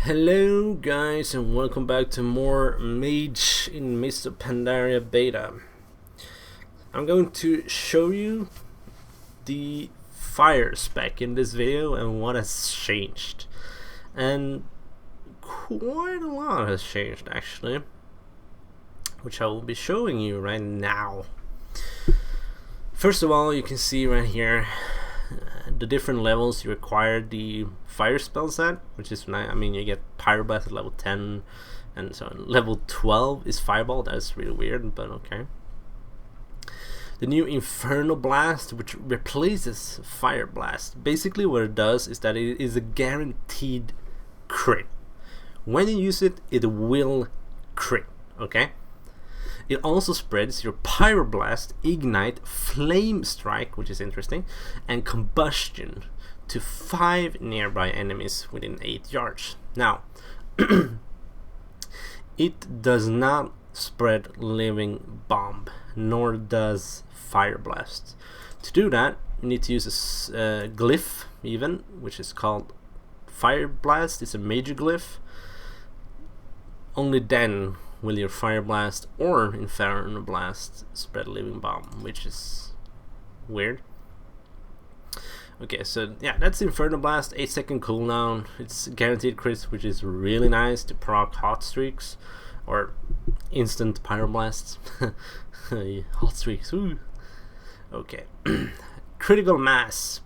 Hello guys and welcome back to more Mage in Mr. Pandaria beta. I'm going to show you the fire spec in this video and what has changed. And quite a lot has changed actually, which I will be showing you right now. First of all, you can see right here the different levels you require the fire spells at, which is nice. I mean, you get Pyroblast at level 10, and so level 12 is Fireball. That's really weird, but okay. The new Infernal Blast, which replaces Fire Blast. Basically what it does is that it is a guaranteed crit. When you use it, it will crit, okay? It also spreads your Pyroblast, Ignite, Flame Strike, which is interesting, and Combustion to 5 nearby enemies within 8 yards. Now, it does not spread Living Bomb, nor does Fire Blast. To do that, you need to use a glyph, even, which is called Fire Blast. It's a Mage glyph. Only then will your Fire Blast or Infernal Blast spread Living Bomb, which is weird. Okay, so yeah, that's Infernal Blast, 8-second cooldown. It's guaranteed crits, which is really nice to proc hot streaks or instant Pyroblasts. Hot streaks, ooh. Okay. Critical Mass.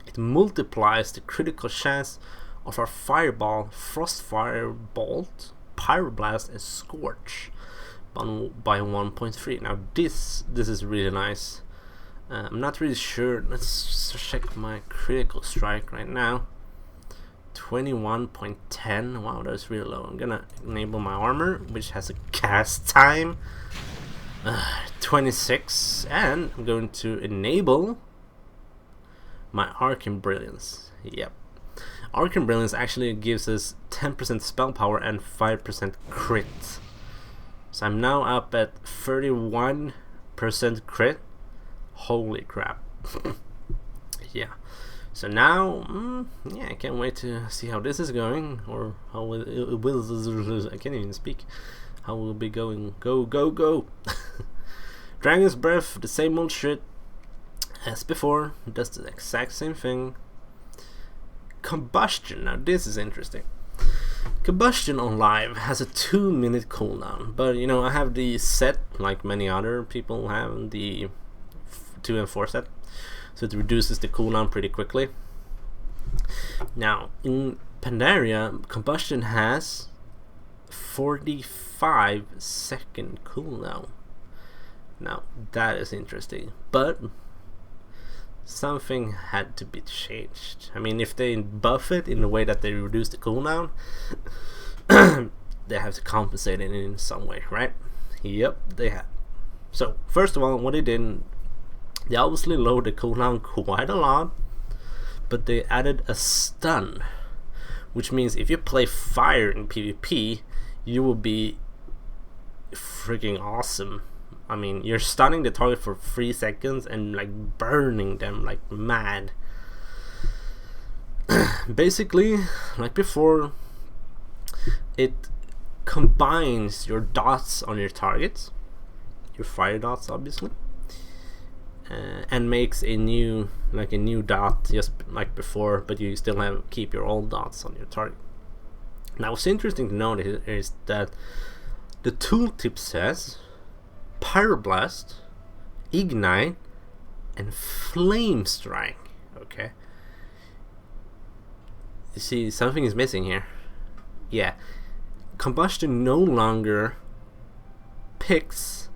It multiplies the critical chance of our Fireball, Frostfire Bolt, Pyroblast, and Scorch by 1.3. Now this is really nice. I'm not really sure. Let's check my critical strike right now. 21.10. Wow, that's really low. I'm gonna enable my armor, which has a cast time 26, and I'm going to enable my Arcane Brilliance. Yep. Arcane Brilliance actually gives us 10% spell power and 5% crit. So I'm now up at 31% crit. Holy crap. Yeah. So now, yeah, I can't wait to see how this is going, or how it will, I can't even speak. How will it be going? Go, go, go! Dragon's Breath, the same old shit as before, it does the exact same thing. Combustion, now this is interesting. Combustion on live has a 2-minute cooldown, but you know, I have the set like many other people have, the 2 and 4 set, so it reduces the cooldown pretty quickly. Now in Pandaria, Combustion has 45-second cooldown. Now that is interesting, but something had to be changed. I mean, if they buff it in the way that they reduce the cooldown, they have to compensate it in some way, right? Yep, they have. So first of all, what they did, they obviously lowered the cooldown quite a lot, but they added a stun, which means if you play fire in PvP, you will be freaking awesome. I mean, you're stunning the target for 3 seconds and like burning them like mad. Basically, like before, it combines your dots on your targets, your fire dots obviously, and makes a new dot just like before, but you still keep your old dots on your target. Now what's interesting to note is that the tooltip says Pyroblast, Ignite, and Flame Strike. Okay. You see, something is missing here. Yeah. Combustion no longer picks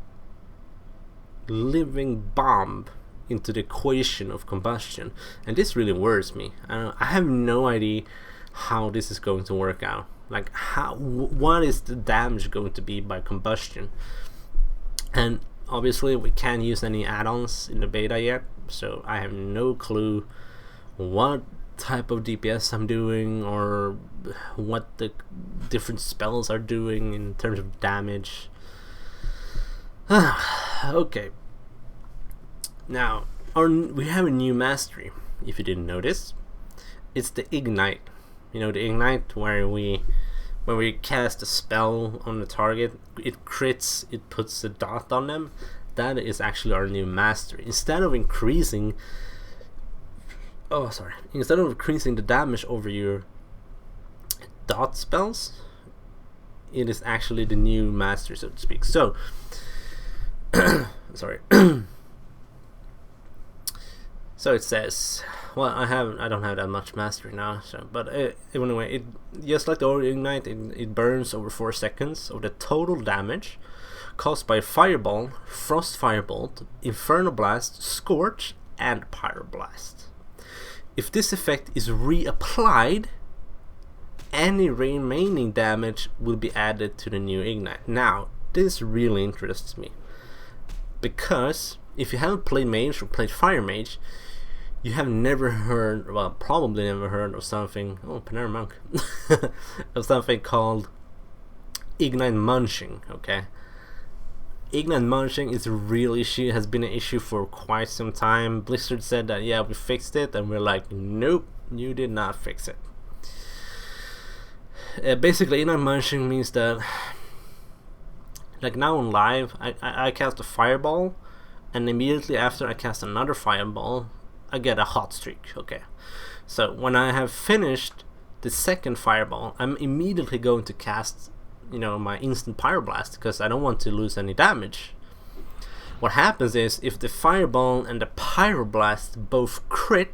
Living Bomb into the equation of Combustion, and this really worries me. I have no idea how this is going to work out. Like, what is the damage going to be by Combustion? And obviously we can't use any add-ons in the beta yet, so I have no clue what type of DPS I'm doing or what the different spells are doing in terms of damage. Okay. Now, we have a new mastery, if you didn't notice. It's the Ignite. You know, the ignite where we cast a spell on the target, it crits, it puts a dot on them. That is actually our new mastery. Instead of increasing the damage over your dot spells, it is actually the new mastery, so to speak. So sorry. So it says, well, I don't have that much mastery now, so but anyway, it just like the Aura Ignite, it burns over 4 seconds of the total damage caused by Fireball, Frost Firebolt, Inferno Blast, Scorch, and Pyroblast. If this effect is reapplied, any remaining damage will be added to the new Ignite. Now, this really interests me, because if you haven't played Mage or played Fire Mage, you have never heard, well, probably never heard of something, Pandaria Monk, of something called Ignite Munching, okay? Ignite Munching is a real issue, has been an issue for quite some time. Blizzard said that, yeah, we fixed it, and we're like, nope, you did not fix it. Basically, Ignite Munching means that, like now on live, I cast a Fireball, and immediately after I cast another Fireball, I get a hot streak, okay? So when I have finished the second Fireball, I'm immediately going to cast, you know, my instant Pyroblast, because I don't want to lose any damage. What happens is, if the Fireball and the Pyroblast both crit,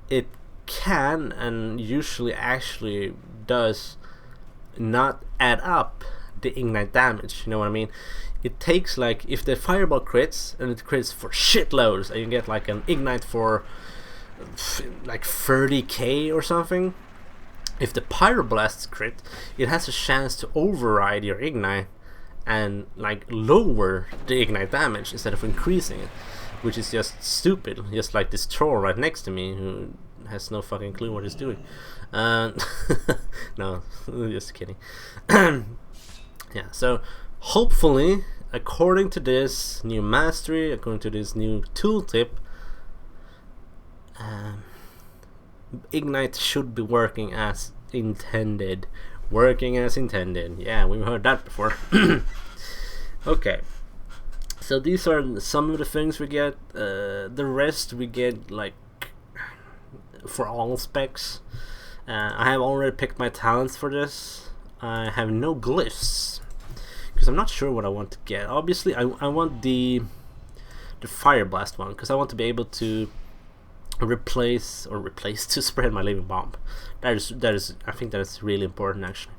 it can, and usually actually does, not add up the Ignite damage, you know what I mean? It takes, like, if the Fireball crits, and it crits for shitloads, and you get like an Ignite for like 30k or something. If the Pyroblast crit, it has a chance to override your Ignite and like lower the Ignite damage instead of increasing it, which is just stupid. Just like this troll right next to me who has no fucking clue what he's doing. No, just kidding. Yeah, so hopefully, according to this new mastery, according to this new tooltip, Ignite should be working as intended. Working as intended. Yeah, we've heard that before. Okay. So these are some of the things we get. The rest we get like for all specs. I have already picked my talents for this. I have no glyphs, because I'm not sure what I want to get. Obviously, I want the Fire Blast one, because I want to be able to replace to spread my living bomb. That is I think that is really important, actually.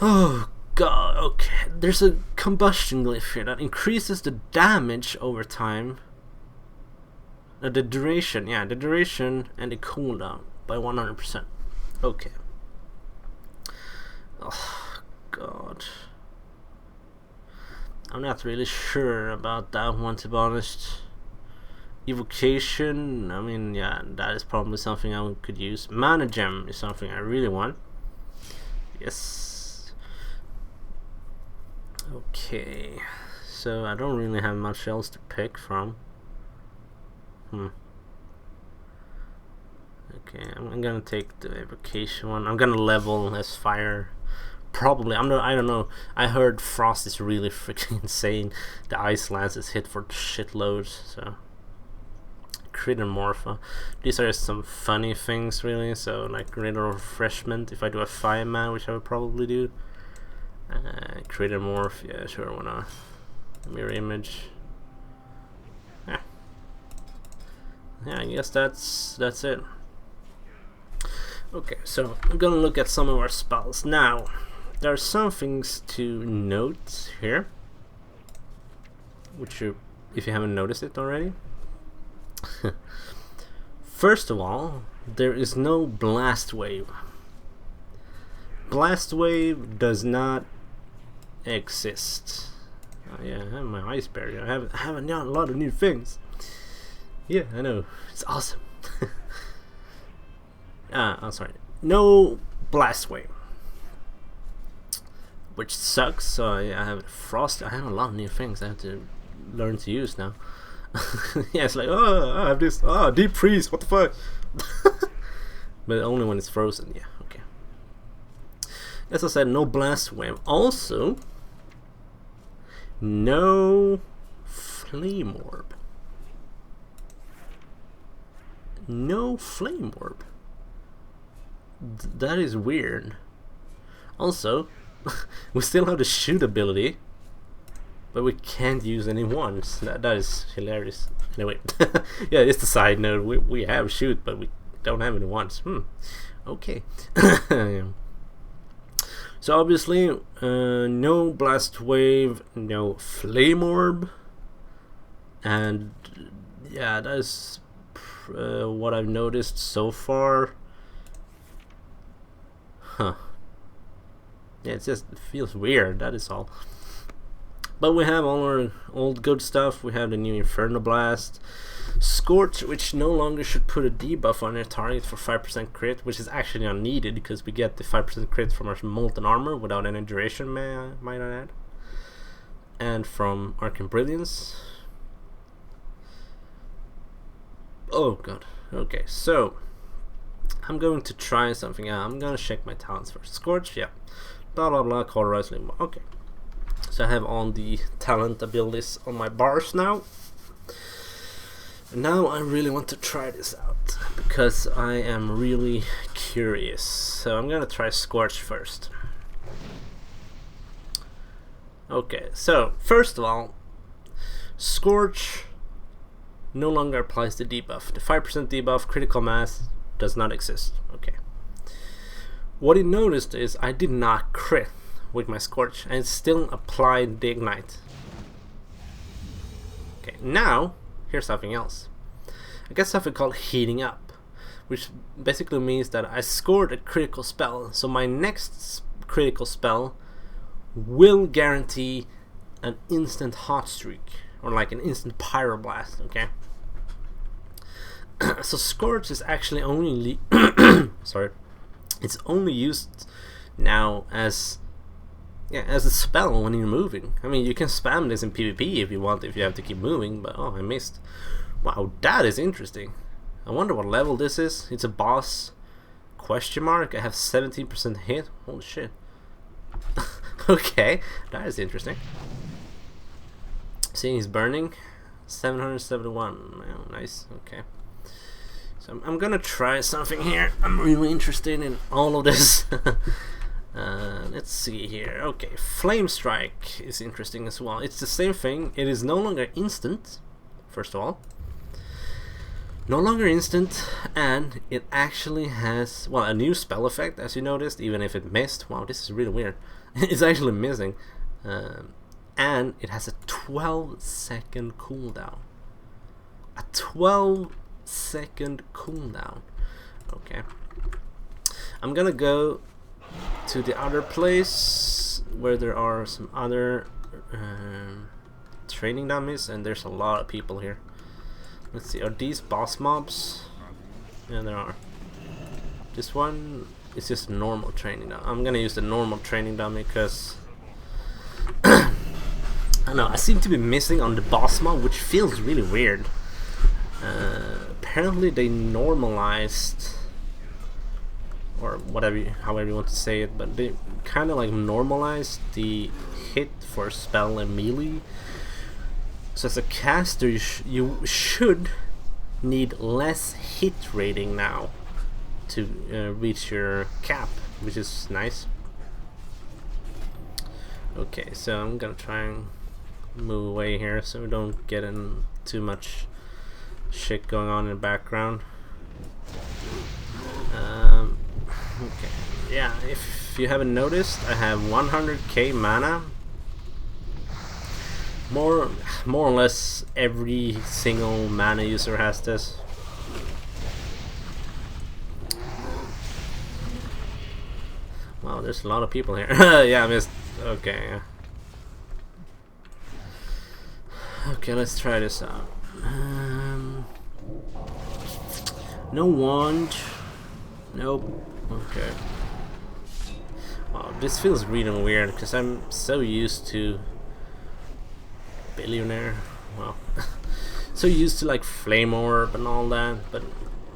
Oh god, okay. There's a combustion glyph here that increases the damage over time. The duration and the cooldown by 100%. Okay. Oh god, I'm not really sure about that one, to be honest. Evocation, I mean, yeah, that is probably something I could use. Mana Gem is something I really want. Yes. Okay, so I don't really have much else to pick from. Okay, I'm gonna take the evocation one. I'm gonna level as fire. Probably, I don't know. I heard Frost is really freaking insane. The Ice Lance is hit for shitloads, so. Critter Morpha. These are some funny things, really. So, like Critter Refreshment, if I do a fireman, which I would probably do. Critter Morph, yeah, sure, why not? Mirror Image. Yeah, I guess that's it. Okay, so I'm gonna look at some of our spells now. There are some things to note here, which if you haven't noticed it already. First of all, there is no Blast Wave. Blast Wave does not exist. Oh yeah, I have my Ice Barrier. I have a lot of new things. Yeah, I know. It's awesome. I'm sorry. No Blast Wave. Which sucks. So yeah, I have Frost. I have a lot of new things I have to learn to use now. Yeah, it's like, oh, I have this. Oh, Deep Freeze. What the fuck? but only when it's frozen. Yeah, okay. As I said, no blast wave. Also, no flame orb. No flame orb. That is weird. Also, we still have the shoot ability, but we can't use any wands. That is hilarious. Anyway, yeah, just a side note. We have shoot, but we don't have any wands. Okay. So obviously, no blast wave, no flame orb, and yeah, that's what I've noticed so far. Huh. Yeah, it feels weird, that is all. But we have all our old good stuff. We have the new Inferno Blast, Scorch, which no longer should put a debuff on your target for 5% crit, which is actually unneeded because we get the 5% crit from our Molten Armor without any duration, might I add. And from Arcane Brilliance. Oh god. Okay, so I'm going to try something out. I'm going to check my talents first. Scorch, yeah. Blah blah blah, Cauterize Limbo. Okay. So I have all the talent abilities on my bars now. And now I really want to try this out because I am really curious. So I'm gonna try Scorch first. Okay, so first of all, Scorch no longer applies the debuff. The 5% debuff, critical mass, does not exist. Okay. What he noticed is I did not crit with my Scorch and still applied the Ignite. Okay, now here's something else. I got something called Heating Up, which basically means that I scored a critical spell, so my next critical spell will guarantee an instant hot streak, or like an instant pyroblast, okay? So Scorch is actually only sorry, it's only used now as a spell when you're moving. I mean, you can spam this in PvP if you want, if you have to keep moving, but oh, I missed. Wow, that is interesting. I wonder what level this is. It's a boss question mark. I have 17% hit. Holy shit. Okay, that is interesting. Seeing he's burning. 771. Oh, nice. Okay. So I'm gonna try something here. I'm really interested in all of this. Let's see here. Okay, Flame Strike is interesting as well. It's the same thing. It is no longer instant, first of all. No longer instant, and it actually has, well, a new spell effect, as you noticed, even if it missed. Wow, this is really weird. It's actually missing. And it has a 12-second cooldown. A 12-second cooldown. Okay. I'm gonna go to the other place where there are some other training dummies, and there's a lot of people here. Let's see, are these boss mobs? Yeah, there are. This one is just normal training dummy. I'm gonna use the normal training dummy because I don't know, I seem to be missing on the boss mob, which feels really weird. Apparently they normalized, or whatever, however you want to say it, but they kind of like normalized the hit for spell and melee. So as a caster, you should need less hit rating now to reach your cap, which is nice. Okay, so I'm gonna try and move away here so we don't get in too much shit going on in the background. Okay, yeah, if you haven't noticed, I have 100k mana. More or less every single mana user has this. Wow, there's a lot of people here. Yeah, I missed. Okay. Okay, let's try this out. No wand. Nope. Okay. Wow, this feels really weird because I'm so used to billionaire. Wow. So used to like flame orb and all that, but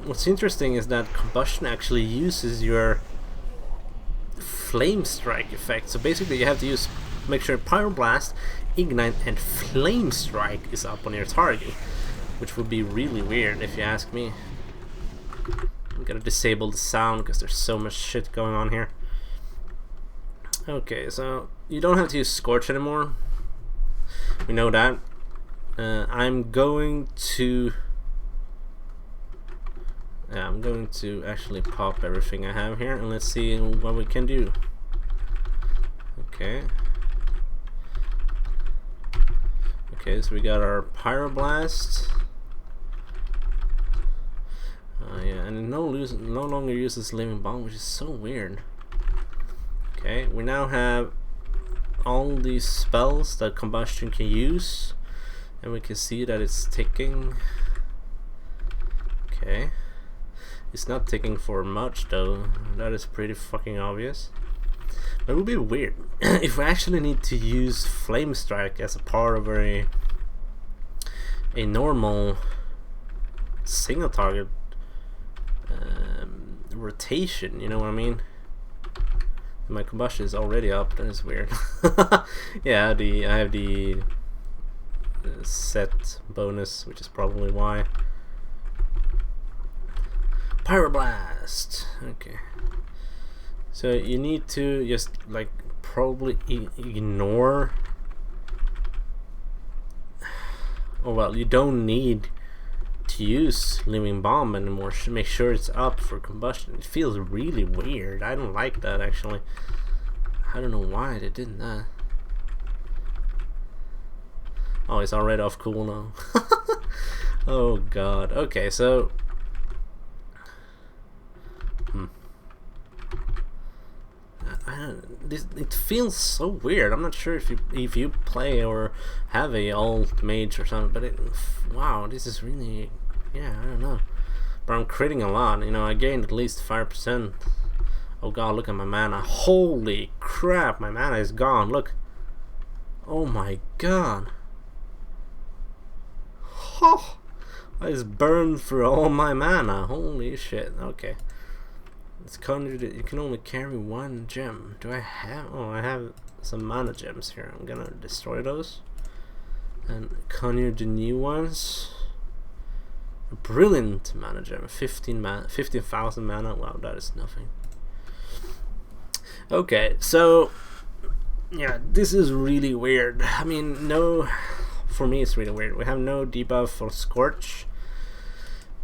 what's interesting is that combustion actually uses your flame strike effect. So basically you have to make sure pyroblast, ignite, and flame strike is up on your target, which would be really weird if you ask me. I'm gonna disable the sound because there's so much shit going on here. Okay, so you don't have to use Scorch anymore. We know that. I'm going to actually pop everything I have here, and let's see what we can do. Okay. Okay, so we got our Pyroblast. Yeah, and it no longer uses Living Bomb, which is so weird. Okay, we now have all these spells that Combustion can use, and we can see that it's ticking. Okay, it's not ticking for much though. That is pretty fucking obvious. But it would be weird if we actually need to use Flame Strike as a part of a normal single target rotation. You know what I mean? My combustion is already up. That is weird. Yeah, I have the set bonus, which is probably why. Pyroblast. Okay. So you need to just like probably ignore. Oh well, you don't need to use Living Bomb anymore. Should make sure it's up for combustion. It feels really weird. I don't like that actually. I don't know why they did that. Oh, it's already off cool now. Oh god. Okay, so it feels so weird. I'm not sure if you play or have a alt mage or something, but wow, this is really, yeah, I don't know. But I'm critting a lot. You know, I gained at least 5%. Oh god, look at my mana. Holy crap, my mana is gone. Look. Oh my god. Oh, I just burned through all my mana. Holy shit. Okay. It's conjured. You can only carry one gem. Do I have? Oh, I have some mana gems here. I'm gonna destroy those and conjure the new ones. A brilliant mana gem. 15,000 mana. Wow, that is nothing. Okay, so yeah, this is really weird. I mean, for me it's really weird. We have no debuff for Scorch.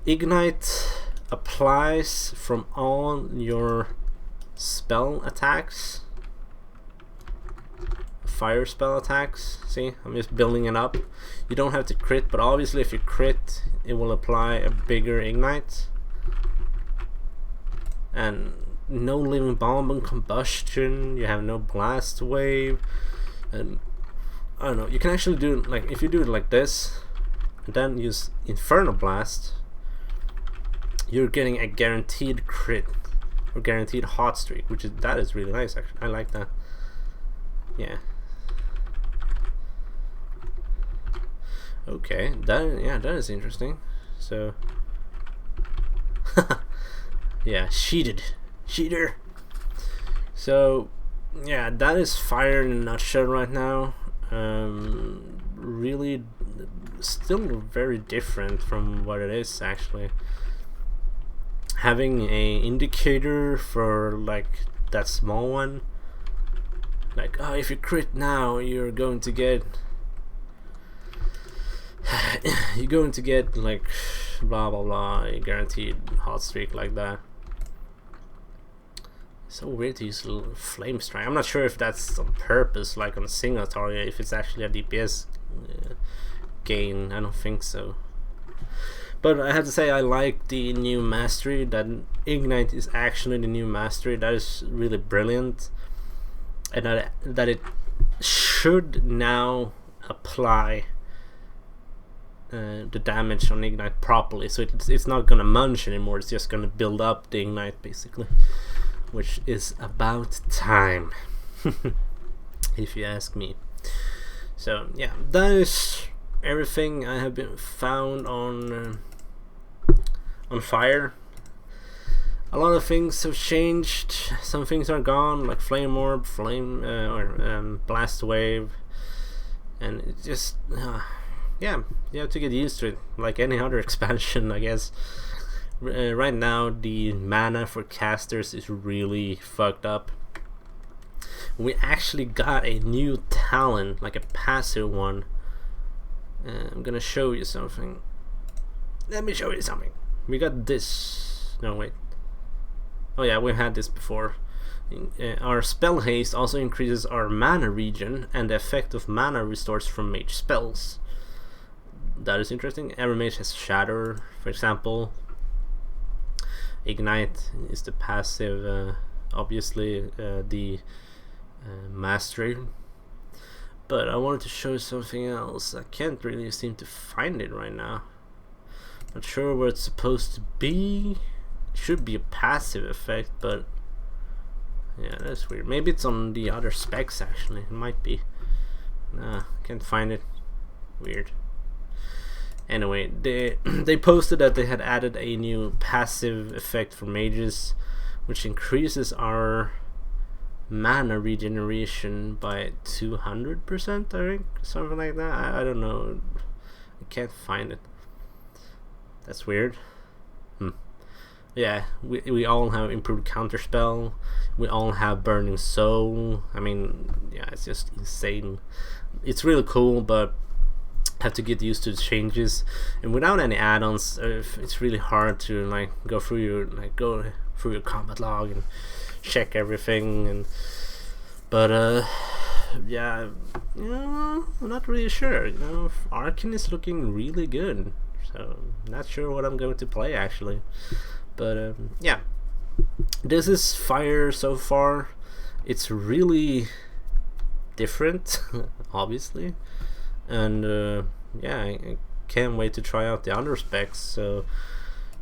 Ignite applies from all your spell attacks, fire spell attacks. See, I'm just building it up. You don't have to crit, but obviously if you crit, it will apply a bigger ignite. And no Living Bomb and Combustion. You have no Blast Wave, and I don't know. You can actually do it like, if you do it like this, and then use Inferno Blast, you're getting a guaranteed crit or guaranteed hot streak, that is really nice actually. I like that. Yeah. Okay, that is interesting. So yeah, cheater. So yeah, that is fire in a nutshell right now. Really still very different from what it is actually. Having a indicator for like that small one, like, oh, if you crit now, you're going to get like blah blah blah, a guaranteed hot streak like that. So weird to use Flame Strike. I'm not sure if that's on purpose, like on a single target, if it's actually a DPS gain. I don't think so. But I have to say, I like the new mastery. That Ignite is actually the new mastery. That is really brilliant, and that it should now apply the damage on Ignite properly. So it's not gonna munch anymore. It's just gonna build up the Ignite basically, which is about time, if you ask me. So yeah, that is everything I have been found on fire. a lot of things have changed. Some things are gone, like Flame Orb, Blast Wave, and it just yeah, you have to get used to it, like any other expansion, I guess. Right now, the mana for casters is really fucked up. We actually got a new talent, like a passive one. I'm gonna show you something. Let me show you something. We got this. No, wait. Oh yeah, we've had this before. Our spell haste also increases our mana regen, and the effect of mana restores from mage spells. That is interesting. Every mage has Shatter, for example. Ignite is the passive, obviously the mastery. But I wanted to show you something else. I can't really seem to find it right now. Not sure where it's supposed to be. It should be a passive effect, but yeah, that's weird. Maybe it's on the other specs actually. It might be. Nah, can't find it. Weird. Anyway, they posted that they had added a new passive effect for mages, which increases our mana regeneration by 200%, I think, something like that. I don't know. I can't find it. That's weird. Yeah, we all have improved counterspell. We all have Burning Soul. I mean, yeah, it's just insane. It's really cool, but have to get used to the changes. And without any add-ons, it's really hard to like go through your combat log and check everything. But yeah, I'm not really sure. You know, Arcane is looking really good. So not sure what I'm going to play actually, but yeah, this is Fire so far. It's really different, obviously, and yeah, I can't wait to try out the other specs. So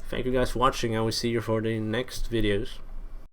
thank you guys for watching. I will see you for the next videos.